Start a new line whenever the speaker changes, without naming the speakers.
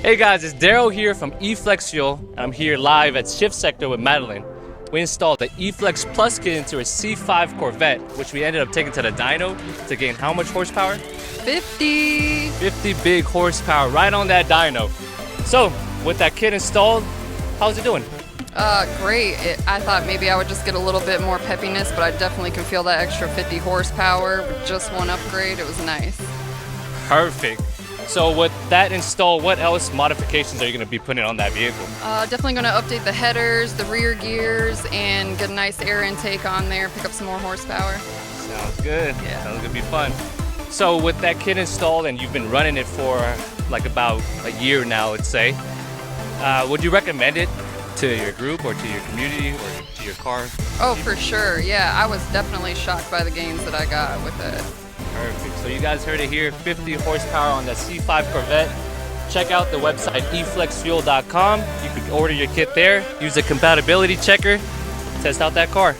Hey guys, it's Daryl here from eFlexFuel. I'm here live at Shift Sector with Madeline. We installed the eFlexPlus kit into a C5 Corvette, which we ended up taking to the dyno to gain how much horsepower?
50.
50 big horsepower right on that dyno. So, with that kit installed, how's it doing?
Great. I thought maybe I would just get a little bit more peppiness, but I definitely can feel that extra 50 horsepower with just one upgrade. It was nice.
Perfect. So with that installed, what else modifications are you going to be putting on that vehicle?
Definitely going to update the headers, the rear gears, and get a nice air intake on there, pick up some more horsepower.
Sounds good.
Yeah.
Sounds going to be fun. So with that kit installed and you've been running it for like about a year now, let's say, would you recommend it to your group or to your community or to your car?
Oh, for sure. Yeah, I was definitely shocked by the gains that I got with it.
Perfect. So you guys heard it here, 50 horsepower on the C5 Corvette. Check out the website eFlexFuel.com. You can order your kit there. Use the compatibility checker. Test out that car.